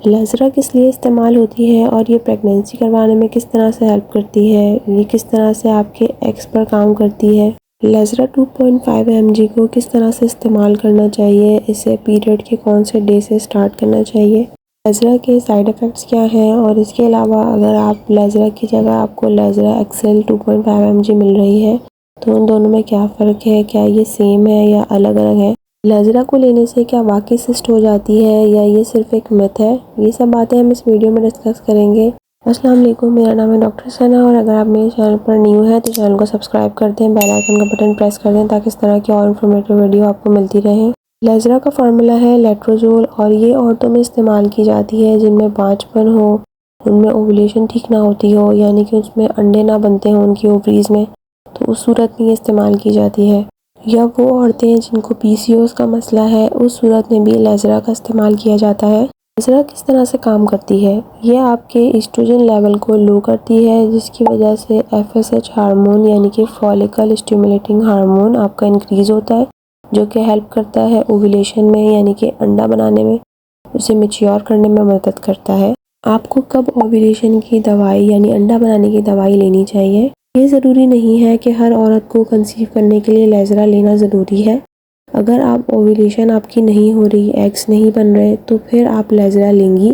लेज़रा किस लिए इस्तेमाल होती है और ये प्रेगनेंसी करवाने में किस तरह से हेल्प करती है, ये किस तरह से आपके एग्स पर काम करती है, लेज़रा 2.5 mg को किस तरह से इस्तेमाल करना चाहिए, इसे पीरियड के कौन से डे से स्टार्ट करना चाहिए, लेज़रा के साइड इफ़ेक्ट्स क्या हैं और इसके अलावा अगर आप लेज़रा की जगह आपको लेज़रा एक्सेल 2.5 mg मिल रही है तो उन दोनों में क्या फ़र्क है, क्या ये सेम है या अलग अलग है, लेज़रा को लेने से क्या वाकई सिस्ट हो जाती है या ये सिर्फ एक मिथ है, ये सब बातें हम इस वीडियो में डिस्कस करेंगे। अस्सलाम वालेकुम, मेरा नाम है डॉक्टर सना और अगर आप मेरे चैनल पर न्यू हैं तो चैनल को सब्सक्राइब कर दें, बेल आइकन का बटन प्रेस कर दें ताकि इस तरह की और इन्फॉर्मेटिव वीडियो आपको मिलती रहे। लेज़रा का फार्मूला है लेट्रोजोल और ये औरतों में इस्तेमाल की जाती है जिनमें बांझपन हो, उनमें ओवुलेशन ठीक ना होती हो, यानी कि उसमें अंडे ना बनते हों उनकी ओवरीज में, तो उस सूरत में ये इस्तेमाल की जाती है। या वो औरतें जिनको PCOS का मसला है, उस सूरत में भी लेज़रा का इस्तेमाल किया जाता है। लेज़रा किस तरह से काम करती है? ये आपके एस्ट्रोजन लेवल को लो करती है जिसकी वजह से FSH हार्मोन यानी कि फॉलिकल स्टिमुलेटिंग हार्मोन आपका इंक्रीज़ होता है, जो कि हेल्प करता है ओव्यूलेशन में यानी कि अंडा बनाने में, उसे मैच्योर करने में मदद करता है। आपको कब ओव्यूलेशन की दवाई यानी अंडा बनाने की दवाई लेनी चाहिए? ये ज़रूरी नहीं है कि हर औरत को कंसीव करने के लिए लेज़रा लेना ज़रूरी है। अगर आप ओव्यूलेशन आपकी नहीं हो रही, एग्स नहीं बन रहे, तो फिर आप लेज़रा लेंगी।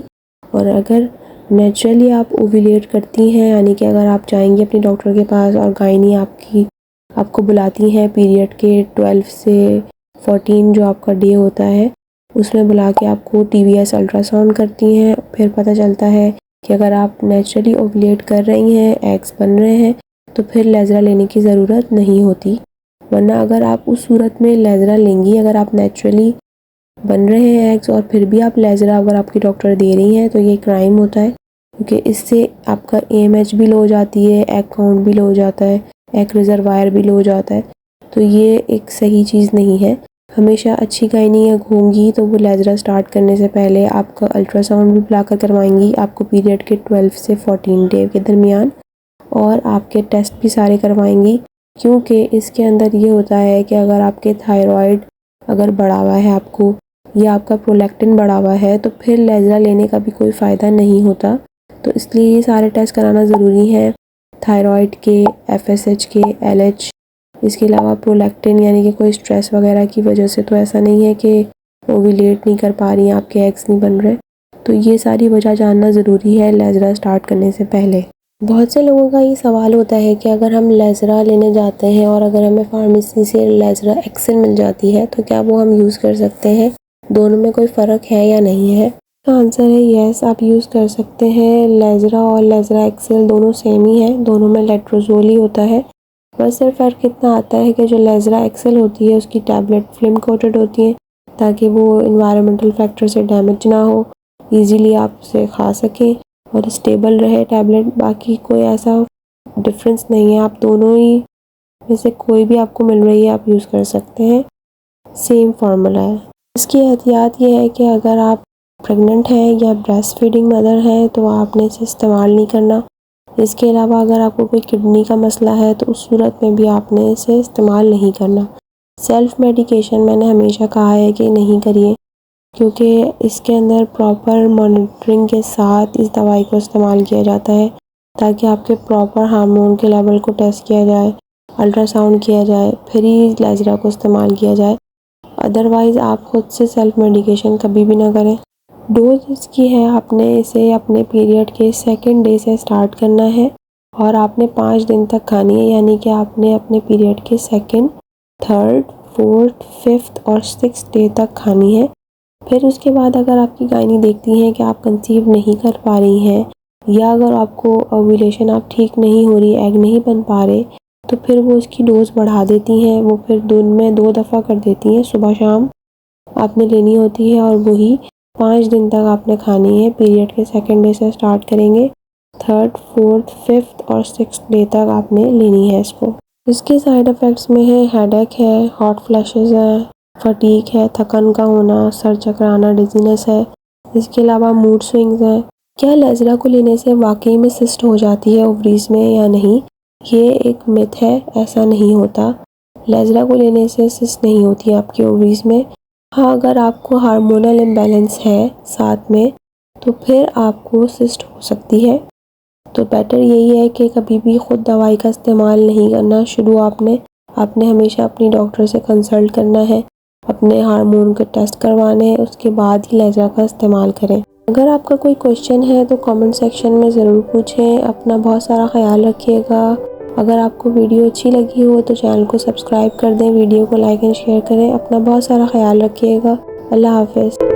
और अगर नेचुरली आप ओव्यूलेट करती हैं, यानी कि अगर आप जाएंगी अपने डॉक्टर के पास और गायनी आपको बुलाती हैं पीरियड के 12 से 14 जो आपका डे होता है, उसमें बुला के आपको TBS अल्ट्रासाउंड करती हैं, फिर पता चलता है कि अगर आप नेचुरली ओव्यूलेट कर रही हैं, एग्स बन रहे हैं, तो फिर लेज़रा लेने की ज़रूरत नहीं होती। वरना अगर आप उस सूरत में लेज़रा लेंगी, अगर आप नेचुरली बन रहे हैं एग्स और फिर भी आप लेज़रा अगर आपकी डॉक्टर दे रही हैं, तो ये क्राइम होता है, क्योंकि इससे आपका AMH भी लो हो जाती है, एग काउंट भी लो हो जाता है, एग रिजर्वायर भी लो हो जाता है, तो ये एक सही चीज़ नहीं है। हमेशा अच्छी गायनी होंगी तो वो लेज़रा स्टार्ट करने से पहले आपका अल्ट्रासाउंड भी बुला कर करवाएंगी, आपको पीरियड के 12 से 14 डे के दरमियान, और आपके टेस्ट भी सारे करवाएंगी, क्योंकि इसके अंदर ये होता है कि अगर आपके थायराइड अगर बढ़ा हुआ है आपको या आपका प्रोलैक्टिन बढ़ा हुआ है तो फिर लेज़रा लेने का भी कोई फ़ायदा नहीं होता। तो इसलिए ये सारे टेस्ट कराना ज़रूरी है, थायराइड के, FSH के, LH, इसके अलावा प्रोलैक्टिन यानी कि कोई स्ट्रेस वगैरह की वजह से तो ऐसा नहीं है कि ओव्यूलेट नहीं कर पा रही हैं, आपके एग्स नहीं बन रहे, तो ये सारी वजह जानना ज़रूरी है लेज़रा स्टार्ट करने से पहले। बहुत से लोगों का ये सवाल होता है कि अगर हम लेज़रा लेने जाते हैं और अगर हमें फार्मेसी से लेज़रा एक्सेल मिल जाती है तो क्या वो हम यूज़ कर सकते हैं, दोनों में कोई फ़र्क है या नहीं है? तो आंसर है येस, आप यूज़ कर सकते हैं। लेज़रा और लेज़रा एक्सेल दोनों सेम ही है, दोनों में लेट्रोजोल ही होता है। बस सिर्फ फ़र्क इतना आता है कि जो लेज़रा एक्सेल होती है उसकी टैबलेट फिल्म कोटेड होती है ताकि वो इन्वायरमेंटल फैक्टर से डैमेज ना हो, ईज़िली आप उसे खा सकें और स्टेबल रहे टैबलेट। बाकी कोई ऐसा डिफरेंस नहीं है, आप दोनों ही में से कोई भी आपको मिल रही है आप यूज़ कर सकते हैं, सेम फार्मूला है। इसकी एहतियात ये है कि अगर आप प्रेग्नेंट हैं या ब्रेस्ट फीडिंग मदर हैं तो आपने इसे इस्तेमाल नहीं करना। इसके अलावा अगर आपको कोई किडनी का मसला है तो उस सूरत में भी आपने इसे इस्तेमाल नहीं करना। सेल्फ मेडिकेशन मैंने हमेशा कहा है कि नहीं करिए, क्योंकि इसके अंदर प्रॉपर मॉनिटरिंग के साथ इस दवाई को इस्तेमाल किया जाता है ताकि आपके प्रॉपर हार्मोन के लेवल को टेस्ट किया जाए, अल्ट्रासाउंड किया जाए, फिर ही लेज़रा को इस्तेमाल किया जाए। अदरवाइज़ आप खुद से सेल्फ मेडिकेशन कभी भी ना करें। डोज इसकी है, आपने इसे अपने पीरियड के 2nd डे से स्टार्ट करना है और आपने 5 दिन तक खानी है, यानी कि आपने अपने पीरियड के 2nd, 3rd, 4th, 5th और 6th डे तक खानी है। फिर उसके बाद अगर आपकी गायनी देखती हैं कि आप कंसीव नहीं कर पा रही हैं या अगर आपको ओव्यूलेशन आप ठीक नहीं हो रही, एग नहीं बन पा रहे, तो फिर वो उसकी डोज़ बढ़ा देती हैं। वो फिर दिन में 2 दफ़ा कर देती हैं, सुबह शाम आपने लेनी होती है और वही 5 दिन तक आपने खानी है। पीरियड के 2nd डे से स्टार्ट करेंगे, 3rd, 4th, 5th और 6th डे तक आपने लेनी है इसको। इसके साइड इफ़ेक्ट्स में है हेडेक है, हॉट फ्लैशेस हैं, फटीग है, थकन का होना, सर चकराना, डिजीनेस है। इसके अलावा मूड स्विंग्स हैं। क्या लेज़रा को लेने से वाकई में सिस्ट हो जाती है ओवरीज में या नहीं? ये एक मिथ है, ऐसा नहीं होता। लेज़रा को लेने से सिस्ट नहीं होती आपकी ओवरीज में। हाँ, अगर आपको हार्मोनल इम्बैलेंस है साथ में तो फिर आपको सिस्ट हो सकती है। तो बेटर यही है कि कभी भी ख़ुद दवाई का इस्तेमाल नहीं करना। शुरू आपने हमेशा अपनी डॉक्टर से कंसल्ट करना है, अपने हार्मोन के टेस्ट करवाने हैं, उसके बाद ही लेज़र का इस्तेमाल करें। अगर आपका कोई क्वेश्चन है तो कमेंट सेक्शन में ज़रूर पूछें। अपना बहुत सारा ख्याल रखिएगा। अगर आपको वीडियो अच्छी लगी हो तो चैनल को सब्सक्राइब कर दें, वीडियो को लाइक एंड शेयर करें। अपना बहुत सारा ख्याल रखिएगा। अल्लाह हाफ़िज़।